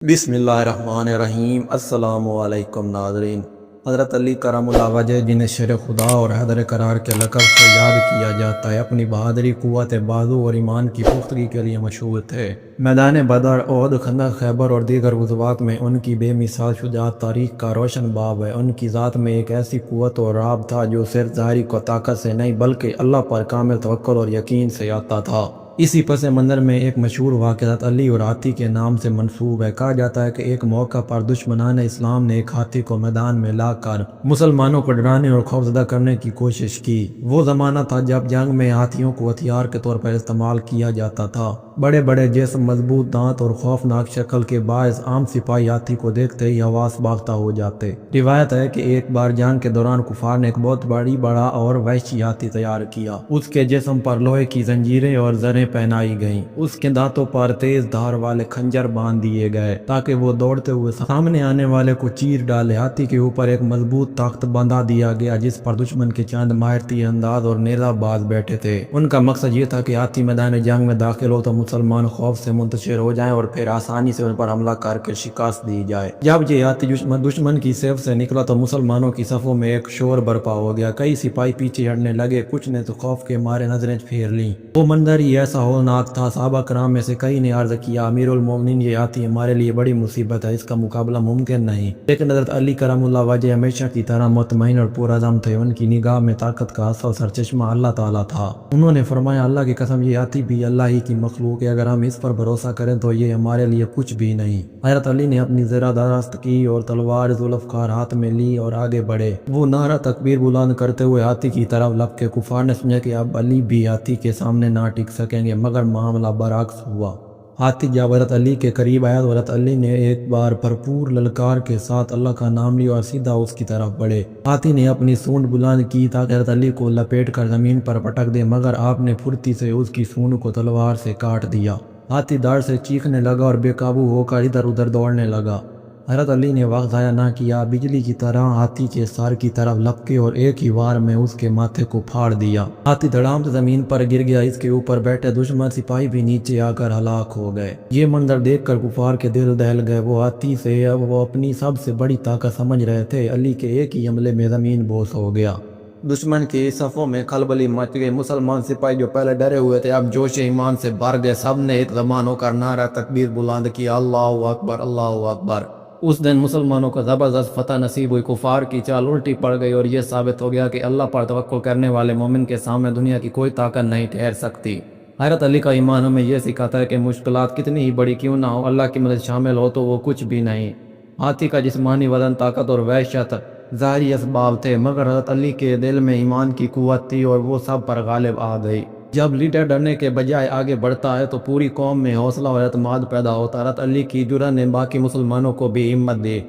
بسم اللہ الرحمن الرحیم۔ السلام علیکم ناظرین۔ حضرت علی کرم اللہ وجہ جنہیں شر خدا اور حیدر قرار کے لقب سے یاد کیا جاتا ہے، اپنی بہادری، قوت بازو اور ایمان کی پختگی کے لیے مشہور تھے۔ میدان بدر، احد، خندق، خیبر اور دیگر غزوات میں ان کی بے مثال شجاعت تاریخ کا روشن باب ہے۔ ان کی ذات میں ایک ایسی قوت اور رعب تھا جو صرف ظاہری کو طاقت سے نہیں بلکہ اللہ پر کامل توکل اور یقین سے آتا تھا۔ اسی پس منظر میں ایک مشہور واقعہ حضرت علی اور ہاتھی کے نام سے منسوب ہے۔ کہا جاتا ہے کہ ایک موقع پر دشمنان اسلام نے ایک ہاتھی کو میدان میں لا کر مسلمانوں کو ڈرانے اور خوفزدہ کرنے کی کوشش کی۔ وہ زمانہ تھا جب جنگ میں ہاتھیوں کو ہتھیار کے طور پر استعمال کیا جاتا تھا۔ بڑے بڑے جسم، مضبوط دانت اور خوفناک شکل کے باعث عام سپاہی ہاتھی کو دیکھتے ہی حواس باختہ ہو جاتے۔ روایت ہے کہ ایک بار جنگ کے دوران کفار نے ایک بہت بڑا اور وحشی ہاتھی تیار کیا۔ اس کے جسم پر لوہے کی زنجیریں اور زریں پہنائی گئیں۔ اس کے دانتوں پر تیز دھار والے خنجر باندھ دیے گئے تاکہ وہ دوڑتے ہوئے سامنے آنے والے کو چیر ڈالے۔ ہاتھی کے اوپر ایک مضبوط تخت باندھا دیا گیا جس پر دشمن کے چند ماہر تیر انداز اور نیزہ باز بیٹھے تھے۔ ان کا مقصد یہ تھا کہ ہاتھی میدان جنگ میں داخل ہو تو مسلمان خوف سے منتشر ہو جائیں اور پھر آسانی سے ان پر حملہ کر کے شکست دی جائے۔ جب یہ ہاتھی دشمن کی صف سے نکلا تو مسلمانوں کی صفوں میں ایک شور برپا ہو گیا۔ کئی سپاہی پیچھے ہٹنے لگے، کچھ نے تو خوف کے مارے نظریں پھیر لیں۔ وہ منظر ہی ایسا ہولناک تھا، صحابہ کرام میں سے کئی نے عرض کیا، امیر المومنین، یہ ہاتھی ہمارے لیے بڑی مصیبت ہے، اس کا مقابلہ ممکن نہیں۔ لیکن حضرت علی کرم اللہ وجہ ہمیشہ کی طرح مطمئن اور پرعزم تھے۔ ان کی نگاہ میں طاقت کا اصل سرچشمہ اللہ تعالیٰ تھا۔ انہوں نے فرمایا، اللہ کی قسم، یہ ہاتھی بھی اللہ ہی کی مخلوق ہے، اگر ہم اس پر بھروسہ کریں تو یہ ہمارے لیے کچھ بھی نہیں۔ حضرت علی نے اپنی زرہ درست کی اور تلوار ذوالفقار ہاتھ میں لی اور آگے بڑھے۔ وہ نعرہ تکبیر بلند کرتے ہوئے ہاتھی کی طرف لپکے۔ کفار نے سمجھا کہ اب علی بھی ہاتھی کے سامنے نہ ٹک سکیں گے، مگر معاملہ برعکس ہوا۔ ہاتھی جب حضرت علی کے قریب آیا تو حضرت علی نے ایک بار بھرپور للکار کے ساتھ اللہ کا نام لیا اور سیدھا اس کی طرف بڑھے۔ ہاتھی نے اپنی سونڈ بلند کی تاکہ حضرت علی کو لپیٹ کر زمین پر پٹک دے، مگر آپ نے پھرتی سے اس کی سونڈ کو تلوار سے کاٹ دیا۔ ہاتھی ڈر سے چیخنے لگا اور بے قابو ہو کر ادھر ادھر دوڑنے لگا۔ حضرت علی نے وقت ضائع نہ کیا، بجلی کی طرح ہاتھی کے سر کی طرف لپکے اور ایک ہی وار میں اس کے ماتھے کو پھاڑ دیا۔ ہاتھی دھڑام سے زمین پر گر گیا۔ اس کے اوپر بیٹھے دشمن سپاہی بھی نیچے آ کر ہلاک ہو گئے۔ یہ منظر دیکھ کر کفار کے دل دہل گئے۔ وہ ہاتھی سے وہ اپنی سب سے بڑی طاقت سمجھ رہے تھے۔ علی کے ایک ہی حملے میں زمین بوس ہو گیا۔ دشمن کی صفوں میں کھلبلی مچ گئی۔ مسلمان سپاہی جو پہلے ڈرے ہوئے تھے اب جوش ایمان سے بھر گئے۔ سب نے ایک زبان ہو کر نعرہ تکبیر بلند کیا، اللہ اکبر، اللہ اکبر۔ اس دن مسلمانوں کو زبردست فتح نصیب ہوئی۔ کفار کی چال الٹی پڑ گئی اور یہ ثابت ہو گیا کہ اللہ پر توکل کرنے والے مومن کے سامنے دنیا کی کوئی طاقت نہیں ٹھہر سکتی۔ حضرت علی کا ایمان ہمیں یہ سکھاتا ہے کہ مشکلات کتنی ہی بڑی کیوں نہ ہو، اللہ کی مدد شامل ہو تو وہ کچھ بھی نہیں۔ ہاتھی کا جسمانی وزن، طاقت اور وحشت ظاہری اسباب تھے، مگر حضرت علی کے دل میں ایمان کی قوت تھی اور وہ سب پر غالب آ گئی۔ جب لیڈر ڈرنے کے بجائے آگے بڑھتا ہے تو پوری قوم میں حوصلہ اور اعتماد پیدا ہوتا ہے۔ حضرت علی کی جرأت نے باقی مسلمانوں کو بھی ہمت دی۔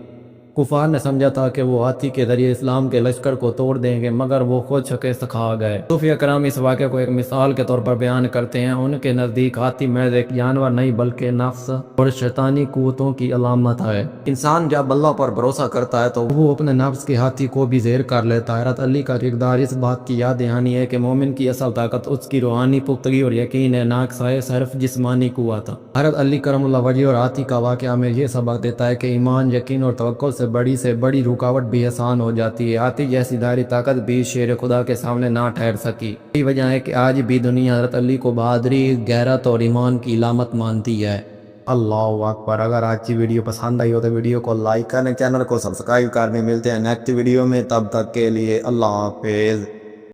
کفار نے سمجھا تھا کہ وہ ہاتھی کے ذریعے اسلام کے لشکر کو توڑ دیں گے، مگر وہ خود شکست کھا گئے۔ صوفیہ کرام اس واقعے کو ایک مثال کے طور پر بیان کرتے ہیں۔ ان کے نزدیک ہاتھی محض ایک جانور نہیں بلکہ نفس اور شیطانی قوتوں کی علامت ہے۔ انسان جب اللہ پر بھروسہ کرتا ہے تو وہ اپنے نفس کے ہاتھی کو بھی زیر کر لیتا ہے۔ حضرت علی کا کردار اس بات کی یاد دہانی ہے کہ مومن کی اصل طاقت اس کی روحانی پختگی اور یقین ہے، نہ صرف جسمانی قوت۔ حضرت علی کرم اللہ وجہ اور ہاتھی کا واقعہ ہمیں یہ سبق دیتا ہے کہ ایمان، یقین اور توکل سے بڑی رکاوٹ بھی آسان ہو جاتی ہے۔ ہاتھی جیسی ظاہری طاقت بھی شیر خدا کے سامنے نہ ٹھہر سکی۔ یہی وجہ ہے کہ آج بھی دنیا حضرت علی کو بہادری، غیرت اور ایمان کی علامت مانتی ہے۔ اللہ اکبر۔ اگر آج کی ویڈیو پسند آئی ہو تو ویڈیو کو لائک کریں، چینل کو سبسکرائب کرنے۔ ملتے ہیں نیکسٹ ویڈیو میں، تب تک کے لیے اللہ حافظ۔